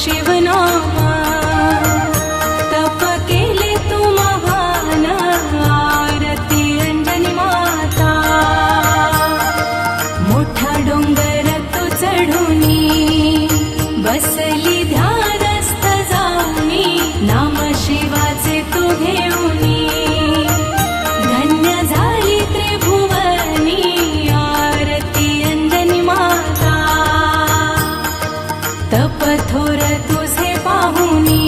शिवनामा तप केले तू महान आरती अंजनी माता मोठा डोंगर तू चढुनी बसली ध्यानस्थ जाऊनी नाम शिवाचे तू घेऊनी धन्य झाली त्रिभुवनी आरती अंजनी माता तप थोर तुझे पाहुनी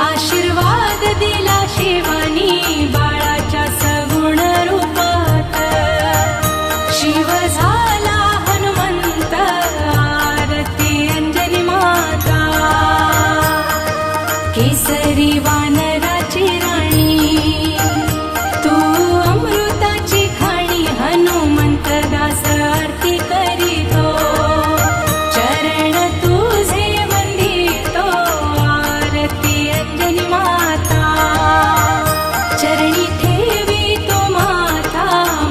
आशीर्वाद दिला शिवानी बाळाच्या सगुण रूपात शिव झाला हनुमंत आरती अंजनी माता केसरी वानराची राणी तू अमृताची खाणी हनुमंत दास आरती करीतो चरण तुझे वंदितो आरती अंजनी माता चरणी ठेवी तो माता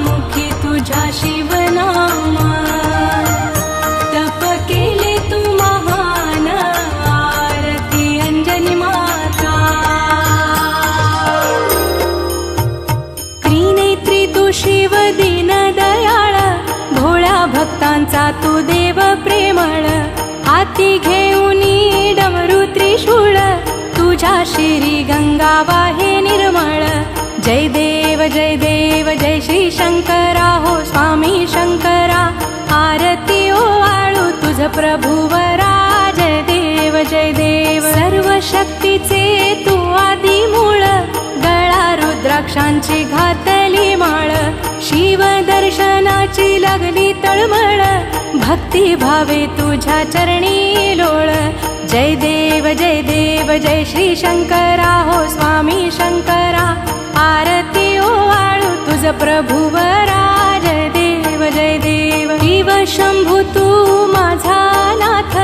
मुखी तुझ्या शिवनामा तप केले तू महान आरती अंजनी माता त्रिनेत्री तू शिव दीन दयाळ भोळ्या भक्तांचा तू देव प्रेमळ हाती घेऊनी डमरू त्रिशूळ तुझ्या शिरी गंगा वाहे निर्मळ जय देव जय श्री शंकरा हो स्वामी शंकरा आरती ओवाळू तुझ प्रभुवरा जय देव सर्व शक्तीचे तू आदी मूळ गळा रुद्राक्षांची घातली माळ शिव दर्शनाची लागली तळमळ भक्ती भावे तुझ्या चरणी लोळ जय देव जय श्री शंकरा हो स्वामी शंकरा आरती ओवाळू तुझ प्रभुवरा जय देव शिव शंभू तू माझा नाथ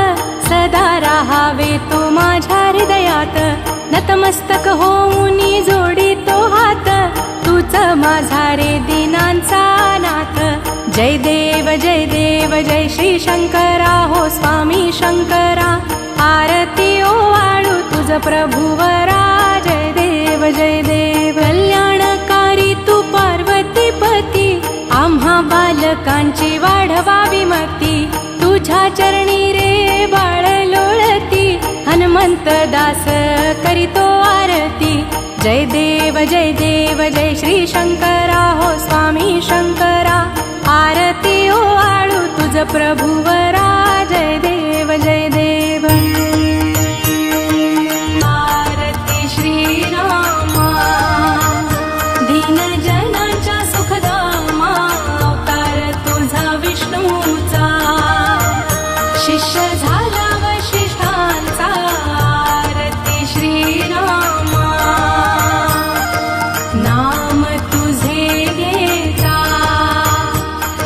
सदा राहावे तू माझ्या हृदयात नतमस्तक होऊनी जोडी तो हात तूच माझा रे दीनांचा नाथ जय देव जय श्री शंकरा हो स्वामी शंकरा आरती ओवाळू तुझ प्रभुवरा जय देव कल्याणकारी तू पार्वती पती आम्हा बालकांची वाढवावी मती तुझ्या चरणी रे बाळ लोळती हनुमंत दास करीतो आरती जय देव जय श्री शंकरा हो स्वामी शंकरा आरती ओवाळू तुझ प्रभुवरा जय देव आरती श्रीरामा दीन जनाच्या सुखधामा अवतार तुझा विष्णूचा शिष्य झाला वशिष्ठांचा आरती श्रीरामा नाम तुझे घेता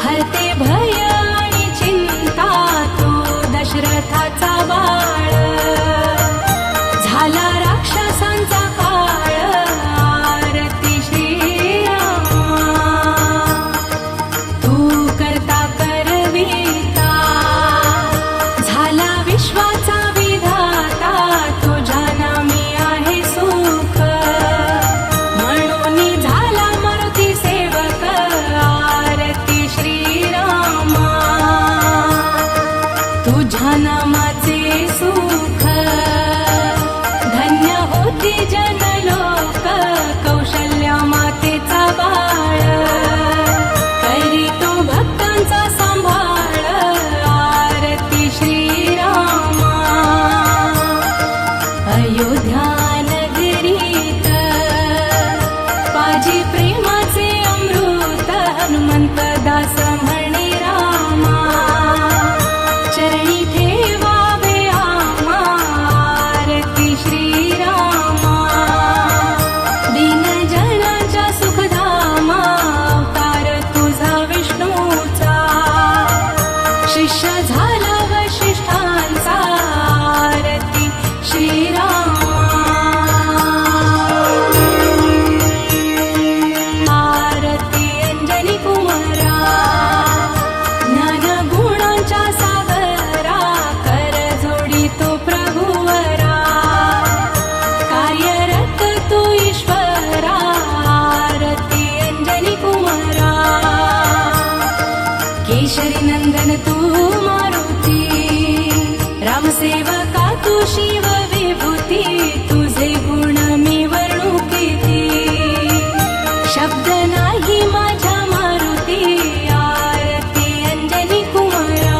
हरते भय आणि चिंता तू दशरथाचा बाळ झाला राक्षसांचा काळ आरती श्रीरामा तू करता करविता झाला विश्वाचा विधाता तुझ्या नामी आहे सुख म्हणून झाला मारुती सेवक आरती श्रीरामा तुझ्या नामाचे सुख सेवका तू शिव विभूती, तुझे गुण मी वर्णू किती. शब्द नाही माझ्या मारुती, आरती अंजनी कुमारा.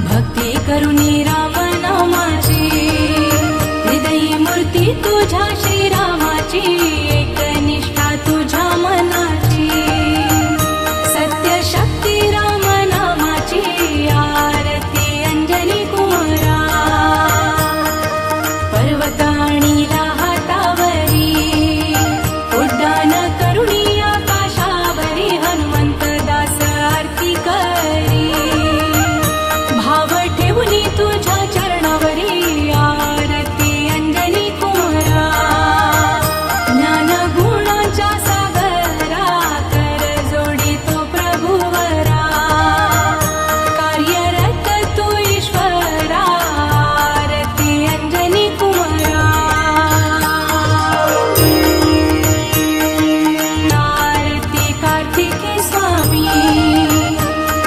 भक्ती करुणी राम नामाची, हृदयी मूर्ती तुझ्या श्रीरामाची. एकनिष्ठा तुझ्या मनाची, सत्य शक्ती राम नामाची. आरती अंजनी कुमारा. पर्वत आणिला हातावरी, उड्डाण करुणी आकाशावरी. हनुमंत दास आरती करी, भाव ठेवूनी तुझ्या चरणावरी. आरती अंजनी कुमारा. ज्ञान गुणाच्या सागरा, कर जोडी तो प्रभुवरा. कार्यरत तू ईश्वरा. आरती अंजनी कुमारा. आरती कार्तिकी स्वामी,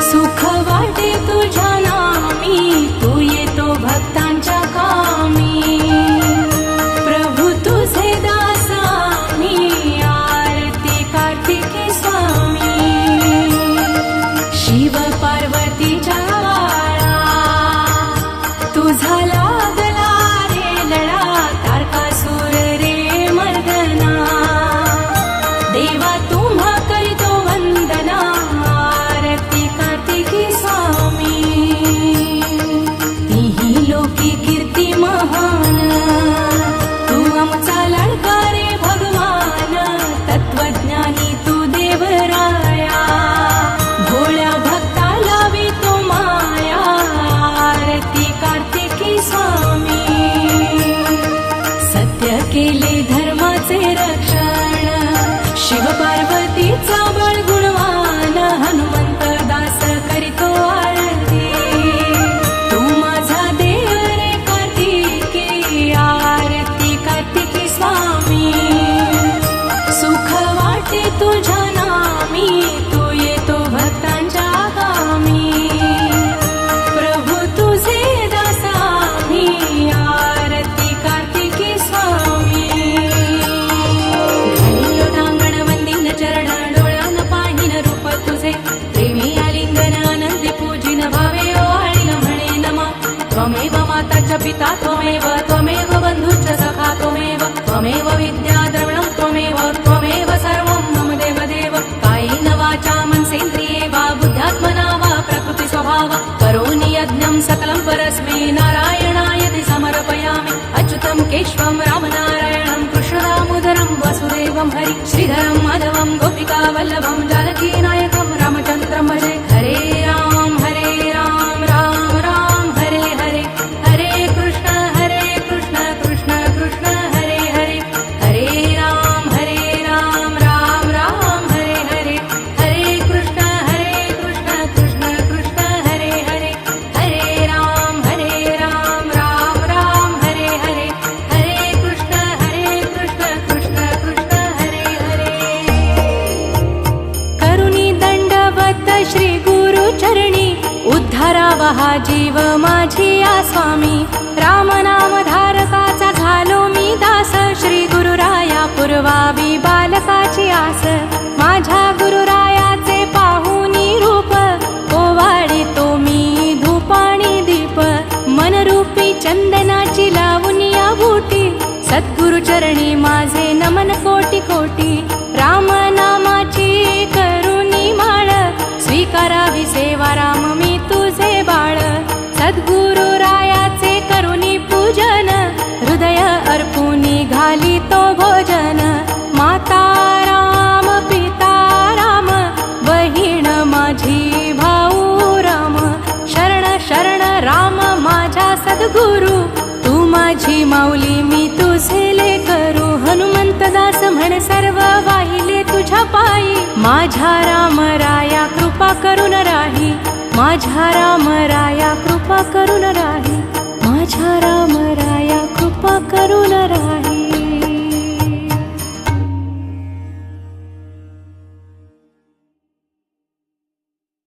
सुख वाटे तुझ्या नामी. तू येतो भक्तांच्या कामी, प्रभू तुझे दासामी. आरती कार्तिकी स्वामी. शिव पार्वतीच्या वाळा, तुझा लागला रे लढा. तारकासूर रे मर्दना, देवा तुम्हा करीतो वंदना. आरती कार्तिकी स्वामी. तीही लोकी कीर्ती महान, तू आमचा लाडका रे भगवान. तत्वज्ञानी तू देवराया, भोळ्या भक्ताला वितो माया. आरती कार्तिकी स्वामी. सत्य केले धर्माचे रक्षण, शिव पार्वतीचा बळ गुणवान. हनुमंत दास करीतो आरती, तू माझा देव रे कार्तिकी. आरती कार्तिकी स्वामी. सुख वाटे तुझ्या नामी, तू येतो भक्तांच्या कामी. प्रभू तुझे दासामी. आरती कार्तिकी स्वामी. घालिलो तांगण वंदीन चरण, डोळ्यान पाहिन रूप तुझे. प्रेमी आलिंगन आनंदी पूजिन, भावे ओवाळीन म्हणे नमा. त्वमेव माता च पिता त्वमेव, त्वमेव बंधुश्च सखा त्वमेव. त्वमेव विद्या द्रविणं त्वमेव, त्वमेव सर्वं मम देवदेव. कायेन वाचा मनसेन्द्रिये वा, बुद्ध्यात्मना वा प्रकृति स्वभाव. करोमि यज्ञं सकलं परस्मै, नारायणायति समर्पयामि. अच्युतं केशवं रामनारायणं, कृष्णदामोदरं वसुदेवं हरि. श्रीधरं माधवं गोपिका वल्लभं, जानकी नायकं रामचन्द्रं भजे. हरे राम राम राम हरे हरे. हरे कृष्ण कृष्ण कृष्ण हरे हरे. हरे राम राम राम हरे हरे. हरे कृष्ण कृष्ण कृष्ण हरे हरे. हरे राम राम राम हरे हरे. हरे कृष्ण कृष्ण कृष्ण हरे हरे. करुणी दंडवत श्री गुरु चरणी, उद्धारावा हा जीव माझिया स्वामी. राम नाम धारकाचा झालो मी दास, श्री गुरुराया पुरवावी बालकाची आस. माझ्या गुरुरायाचे पाहुनी रूप, ओवाळी तो मी धूपाणी दीप. मनरूपी चंदनाची लावून या बूटी, सद्गुरु चरणी माझे नमन कोटी कोटी. राम नामाची करुणी माळ, स्वीकारावी सेवा राम मी तुझे बाळ. सद्गुरु रायाचे करुणी पूजन, हृदय अर्पुनी घाली तो भोजन. माता राम पिता राम, बहीण माझी भाऊ राम. शरण शरण राम माझ्या सद्गुरु, तू माझी माऊली मी तुझे लेकरू. हनुमंत दास म्हण सर्व वाहिले तुझ्या पायी. माझ्या राम राया कृपा करून राही. माझ्या राम राया कृपा करून राही.